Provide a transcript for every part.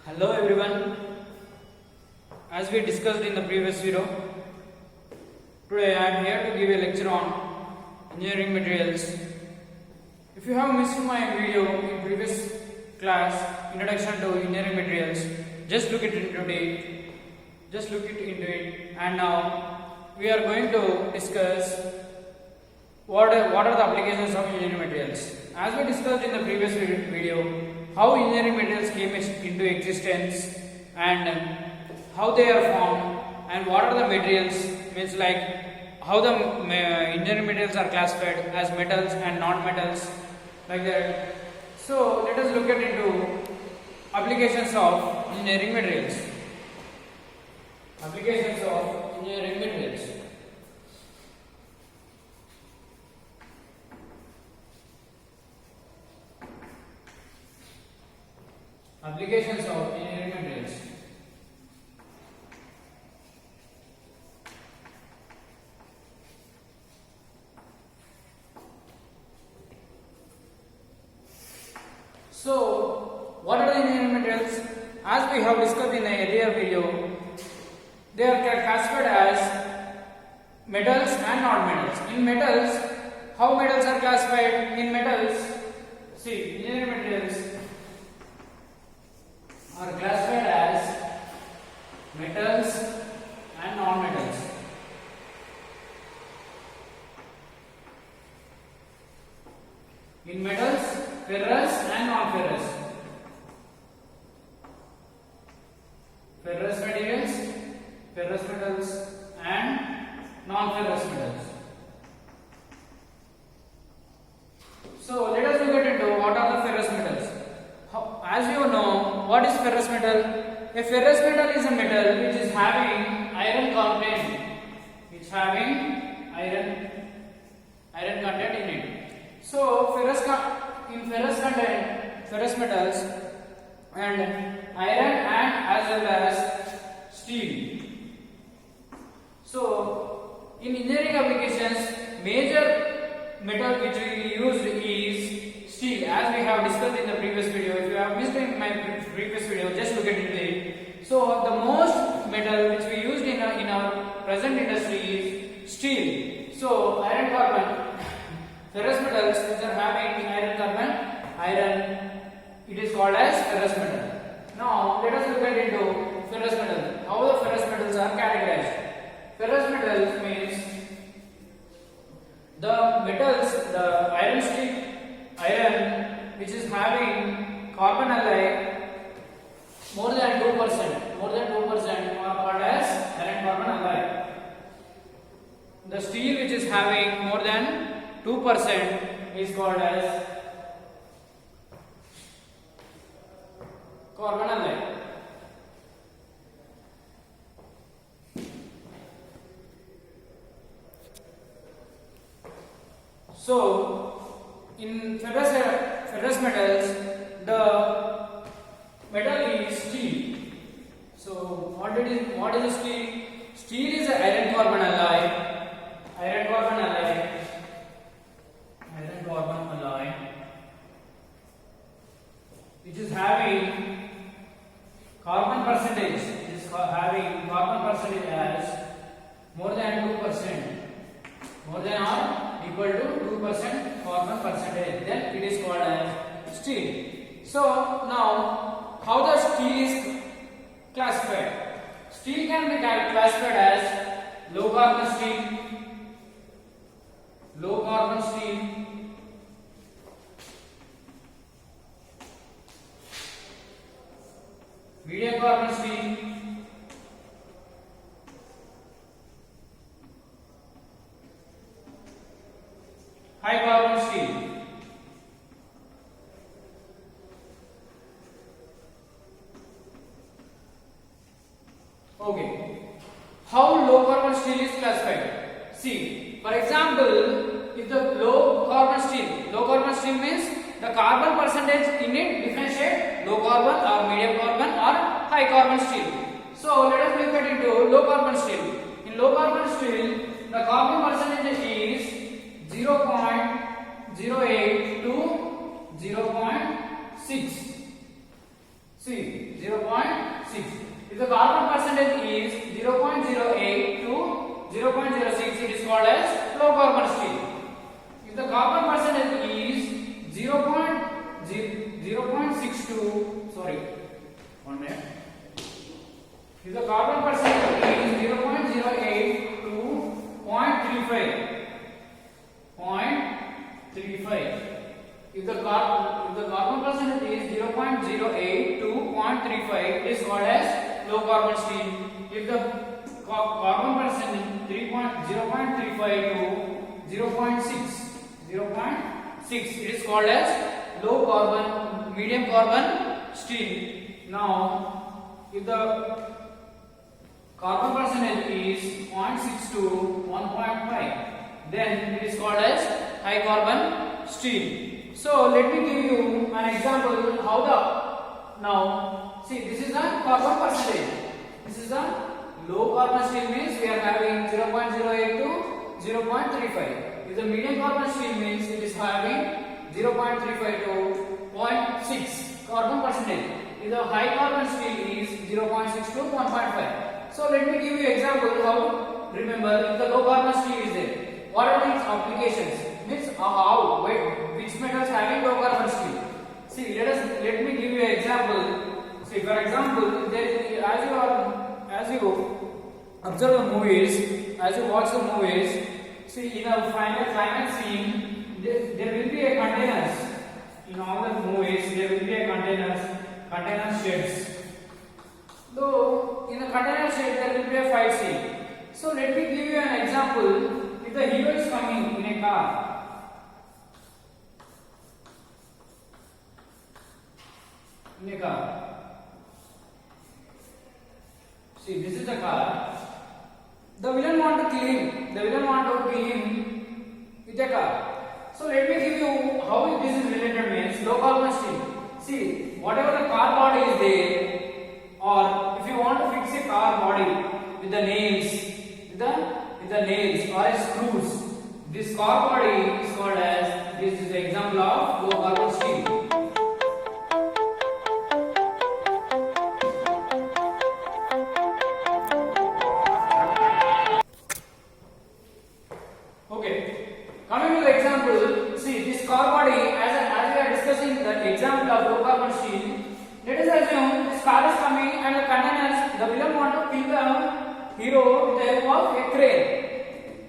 Hello everyone. As we discussed in the previous video, today I am here to give a lecture on engineering materials. If you have missed my video in previous class, Introduction to Engineering Materials, just look it into it. And now we are going to discuss what are the applications of engineering materials. As we discussed in the previous video, how engineering materials came into existence and how they are formed and what are the materials, means like how the engineering materials are classified as metals and non-metals, like that. So let us look into applications of engineering materials. Applications of engineering materials. Applications of engineering materials. So, what are the engineering materials? As we have discussed in the earlier video, they are classified as metals and non-metals. In metals, how metals are classified? In metals, see, engineering materials are classified as metals and non-metals. In metals, ferrous and non-ferrous. Ferrous materials, ferrous metals and non-ferrous metals. So let us look into what are the ferrous metals. As you know, what is ferrous metal? A ferrous metal is a metal which is having iron content. It's having iron content in it. So ferrous metals and iron and as well as steel. So in engineering applications, major metal which we used is steel, as we have discussed in the previous video. If you have missed in my previous video, just look at it. So the most metal which we used in our present industry is steel. So iron carbon, ferrous metals which are having iron carbon, it is called as ferrous metal. Now let us look at into ferrous metals. How the ferrous metals are categorized? Ferrous metals means the metals, the iron which is having carbon alloy more than 2% are called as iron carbon alloy. The steel which is having more than 2% is called as carbon alloy. So in ferrous metals, the metal is steel. So what is steel? Steel is an iron carbon alloy. Which is having carbon percentage. As more than 2%, more than or equal to 2% carbon percentage. Then it is called as steel. So now, how the steel is classified? Steel can be classified as low carbon steel, medium carbon steel, high carbon steel. Okay. How low carbon steel is classified? See, for example, if the low carbon steel means the carbon percentage in it differentiate low carbon or medium carbon or high carbon steel. So let us look at into low carbon steel. In low carbon steel, the carbon percentage is 0.08 to 0.6. See, 0.6. If the carbon percentage is 0.08 to 0.06, it is called as low carbon steel. If the carbon percentage is 0.62, sorry, 1 minute. If the carbon percentage is 0.08 to 0.35, if the carbon percentage is 0.08 to 0.35, it is called as low carbon steel. If the carbon percentage 0.35 to 0.6, it is called as low carbon, medium carbon steel. Now, if the carbon percentage is 0.6 to 1.5, then it is called as high carbon steel. So let me give you an example how now see, this is the carbon percentage. This is the low carbon steel, means we are having 0.08 to 0.35. If the medium carbon steel, means it is having 0.35 to 0.6 carbon percentage. If the high carbon steel is 0.6 to 1.5. So let me give you example how to remember if the low carbon steel is there. What are its applications? Means how, which metals having low carbon steel. See, let me give you an example. See, for example, as you observe the movies, as you watch the movies, see, in a final climax scene, there will be a containers. In all the movies, there will be a container sheds. Though in the container shed there will be a fight scene. So let me give you an example. If the hero is coming in a car, see, this is the car. The villain want to kill him. With a car. So let me give you how this is related, means low carbon steel. See, whatever the car body is there, or if you want to fix a car body with the nails, or screws, this car body is called as, this is the example of low carbon steel. Okay, coming to the example, see, this car body, as we are discussing the example of low carbon steel, let us assume this car is coming and the containers, the villain want to kill the hero with the help of a crane.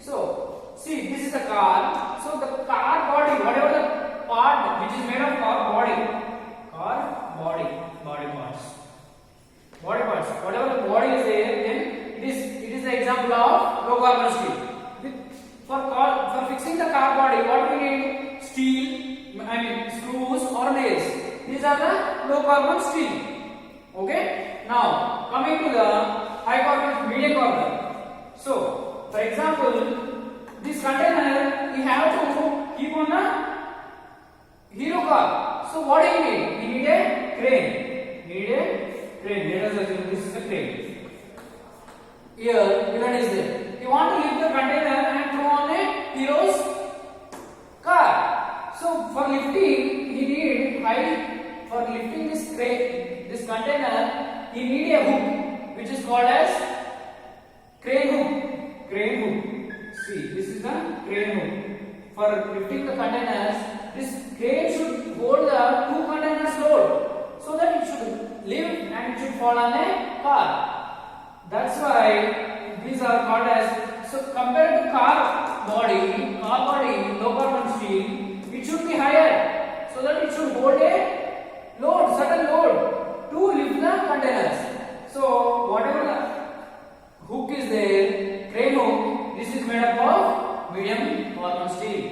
So, see, this is the car. So, the car body, whatever the part which is made of car body parts, whatever the body is there, then it is the example of low carbon steel. For fixing the car body, what we need? Steel, screws or nails. These are the low carbon steel. Okay. Now coming to the high carbon, medium carbon. So for example, this container we have to keep on the hero car. So what do you need? We need a crane. Let us assume this is a crane. Here villain is there. You want to lift the container and throw on a hero's car. So for lifting this crane, this container, he need a hook which is called as crane hook. See, this is the crane hook. For lifting the containers, this crane should hold the two containers load so that it should lift and it should fall on a car. That's why these are called as, so compared to car body, low carbon steel, it should be higher so that it should hold a certain load to lift the containers. So whatever the hook is there, crane hook, this is made up of medium carbon steel.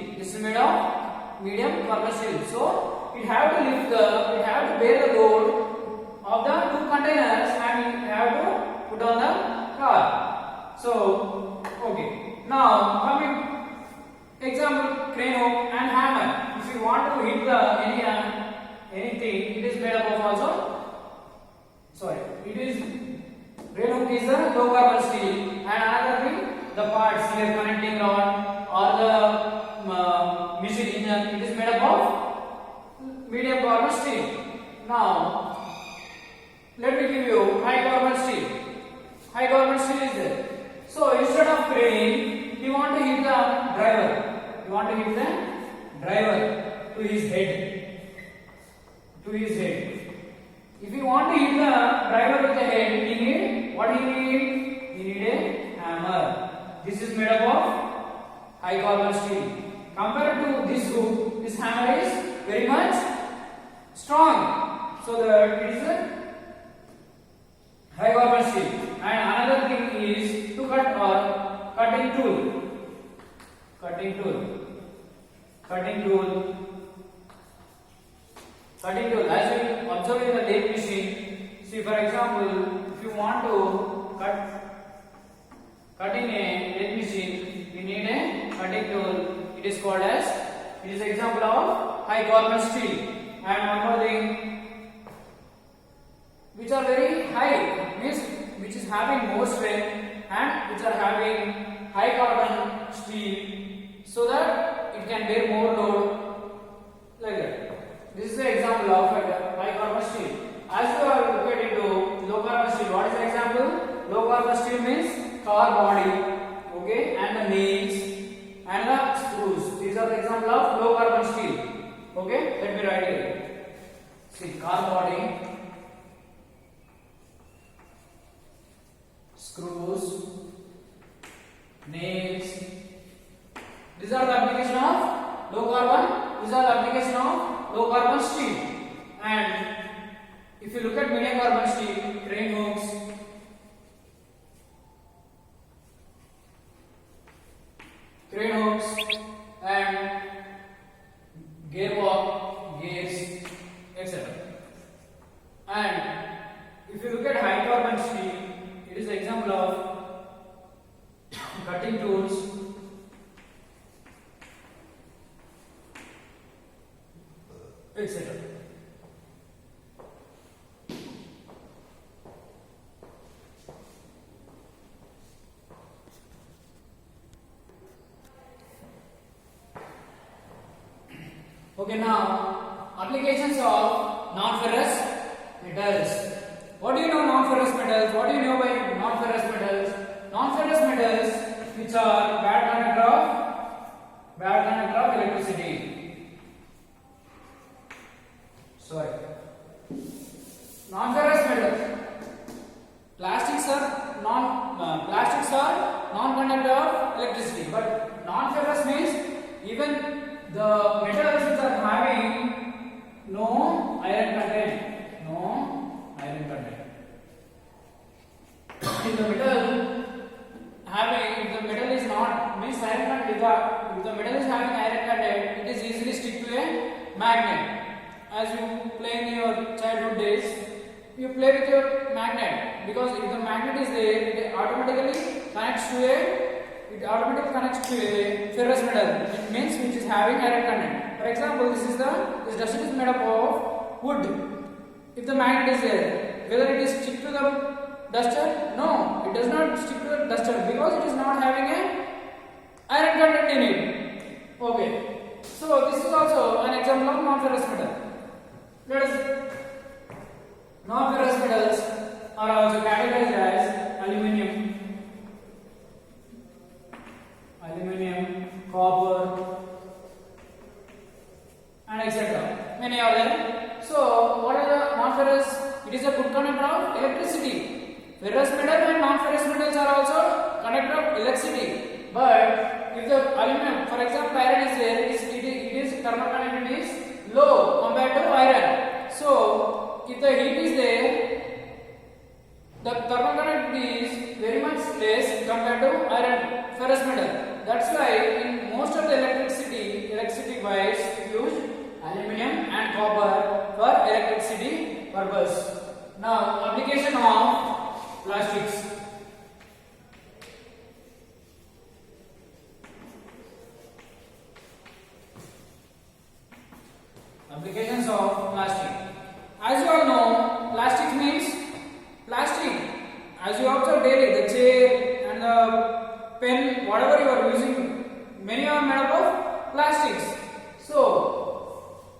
So it have to bear the load of the two containers and it have to put on the car. So okay, now coming example, crane hook and hammer. If you want to hit the anything, it is made up of also. Crane hook is the low carbon steel, and another thing, the parts here, connecting rod or the machine engine, it is made up of medium carbon steel. Now let me give you high carbon steel. High carbon steel is there. So instead of crane, we want to hit the driver. We want to hit the driver to his head. To his head. If you want to hit the driver with the head, we need what he need? We need a hammer. This is made up of high carbon steel. Compared to this hook, this hammer is very much strong. So that it is a high carbon steel. And another thing is to cut or cutting tool. Cutting tool. Cutting tool. Cutting tool. As you observe in the lathe machine, see for example, if you want to cut in a lathe machine, we need a cutting tool. It is called as, it is an example of high carbon steel. And one more thing, which are very high, means which is having more strength and which are having high carbon steel, so that it can bear more load, like that. This is the example of high carbon steel. As you are looking into low carbon steel, what is the example? Low carbon steel means car body, okay, and the nails and the screws. These are the example of low carbon steel. Okay, let me write here. See, car body, screws, nails. These are the application of low carbon. These are the application of low carbon steel. And if you look at medium carbon steel, crane hooks, and gearbox, gears, etc. And if you look at high carbon steel, it is an example of cutting tools, etc. Okay, now applications of non-ferrous metals. What do you know non-ferrous metals? What do you know by non-ferrous metals? Non-ferrous metals which are bad conductor of electricity. Sorry. Non-ferrous metals. Plastics are non-conductor of electricity, but non-ferrous means even the metals which are having no iron content. If the metal is not means iron content, if the metal is having iron content, it is easily stick to a magnet. As you play in your childhood days, you play with your magnet, because if the magnet is there, it automatically connects to a ferrous metal. It means which is having iron content. For example, this duster is made up of wood. If the magnet is there, whether it is stick to the duster? No, it does not stick to the duster because it is not having a iron content in it. Okay, so this is also an example of non-ferrous metal. Non-ferrous metals are also categorized as aluminum, copper, and etc. Many are there. So, what are the non-ferrous? It is a good conductor of electricity. Ferrous metal and non-ferrous metals are also conductor of electricity. But if the aluminum, for example, iron is there, it is thermal conductivity is low compared to iron. So, if the heat is there, the thermal conductivity is very much less compared to iron, ferrous metal. That's why in most of the electricity wires use aluminum and copper for electricity purpose. Now, application of plastics. Applications of plastic. As you all know, plastic means plastic. As you observe daily, the chair and the pen, whatever you are using, many are made up of plastics. So,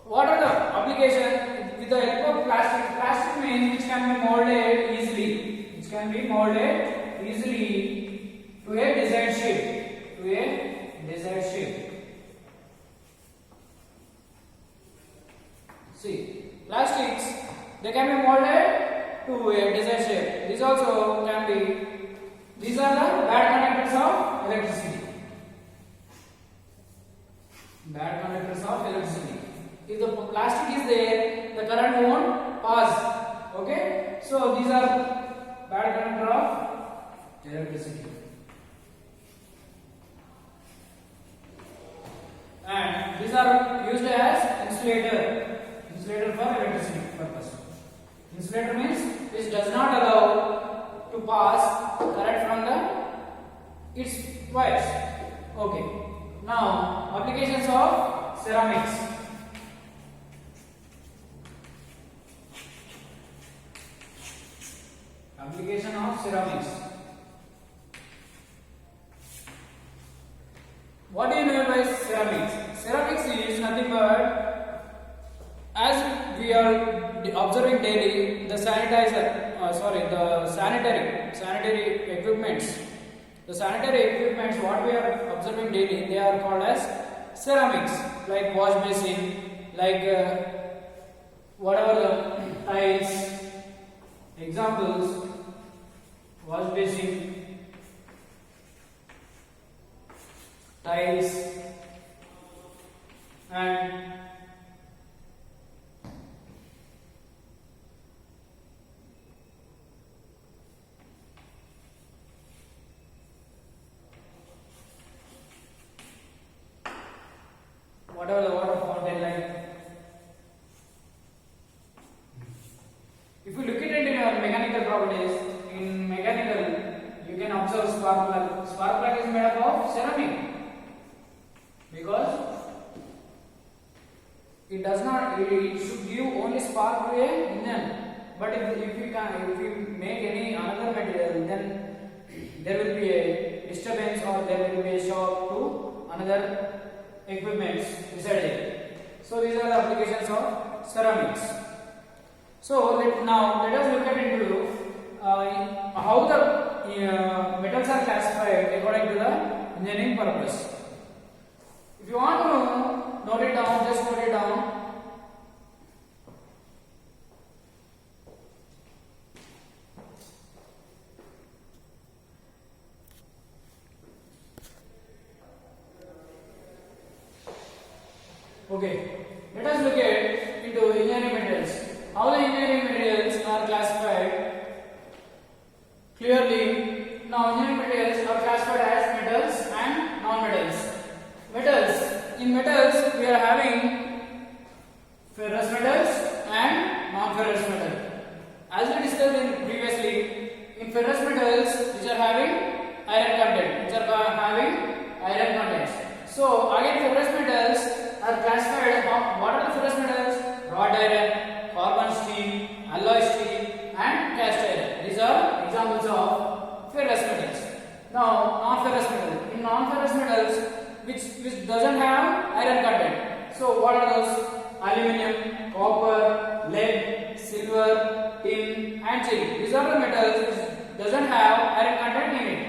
what are the application with the help of plastic? Plastic means which can be molded easily, which can be molded easily to a desired shape, to a desired shape. See, plastics, they can be molded to a desired shape. These also can be, these are the bad conductors of electricity. Bad conductors of electricity. If the plastic is there, the current won't pass. Okay? So these are bad conductor of electricity. And these are used as insulator. Insulator for electricity purpose. Insulator means which does not allow to pass current from the its wires. Okay. Now applications of ceramics. Application of ceramics. What do you know by ceramics? Ceramics is nothing but, as we are observing daily, the sanitary equipments. The sanitary equipments what we are observing daily, they are called as ceramics, like wash basin, like whatever the tiles. Examples: wash basin, tiles, and whatever the water fountain, like. If you look at it in our mechanical properties, in mechanical you can observe spark plug. Spark plug is made up of ceramic because it does not, it should give only spark to a engine. But if we make any another material, then there will be a disturbance or there will be a shock to another equipments inside it. So these are the applications of ceramics. So now let us look at into how the metals are classified according to the engineering purpose. If you want to note it down, just note it down. Okay, let us look at into engineering materials. How the engineering materials are classified clearly. Now engineering materials are classified as metals and non-metals. Metals. In metals we are having ferrous metals and non-ferrous metals. As we discussed in previously, in ferrous metals which are having iron content, So again ferrous metals are classified as what are the ferrous metals? Wrought iron, carbon steel, alloy steel and cast iron. These are examples of ferrous metals. Now non-ferrous metals. In non-ferrous metals which doesn't have iron content. So what are those? Aluminium, copper, lead, silver, tin and zinc. These are the metals which doesn't have iron content in it.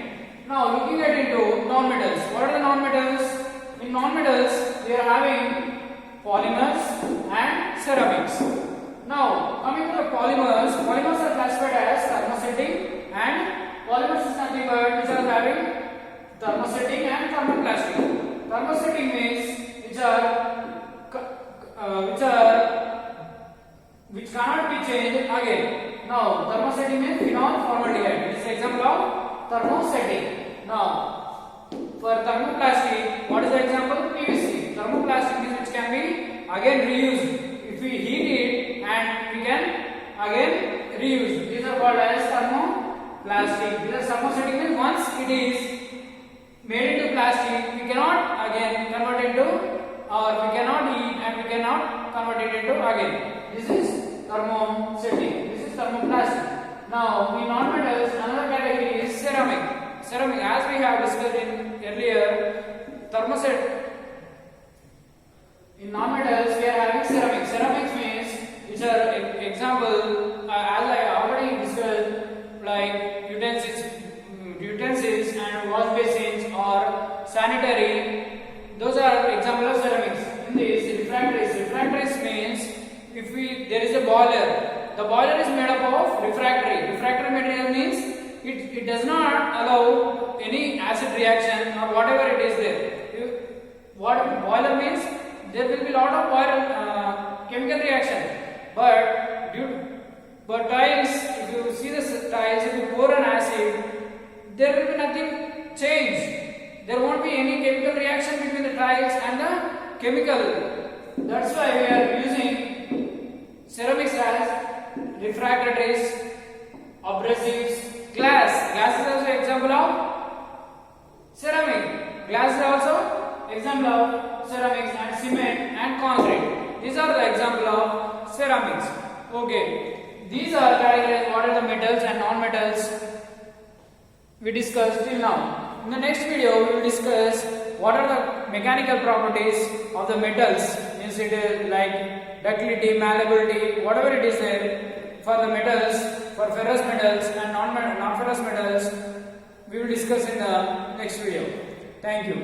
Now looking at into non-metals. What are the non-metals? In non-metals we are having polymers and ceramics. Now coming to the polymers are classified as thermosetting, and polymers is nothing but which are having thermosetting and thermoplastic. Thermosetting means which cannot be changed again. Now thermosetting means phenol formaldehyde. This is example of thermosetting. Now for thermoplastic, what is the example? PVC. Thermoplastic means which can be again reused. If we heat it and we can again reuse. These are called as thermoplastic. These are thermosetting means once it is made into plastic, we cannot again convert into, or we cannot heat and we cannot convert it into again. This is thermosetting. This is thermoplastic. Now in non-metals, another category is ceramic. Ceramic, as we have discussed in earlier, thermoset. In non-metals, we are having ceramic. Ceramics means which are example as I boiler. The boiler is made up of refractory. Refractory material means it does not allow any acid reaction or whatever it is there. What boiler means, there will be lot of chemical reaction, but tiles, if you see the tiles, if you pour an acid, there will be nothing change. There won't be any chemical reaction between the tiles and the chemical. That's why we are using ceramics as refractories, abrasives, glass. Glass is also example of ceramic. Glass is also example of ceramics, and cement and concrete. These are the example of ceramics. Okay. These are categorized what are the metals and non-metals we discussed till now. In the next video, we will discuss what are the mechanical properties of the metals. Means it is like ductility, malleability, whatever it is there for the metals, for ferrous metals and non-ferrous metals. We will discuss in the next video. Thank you.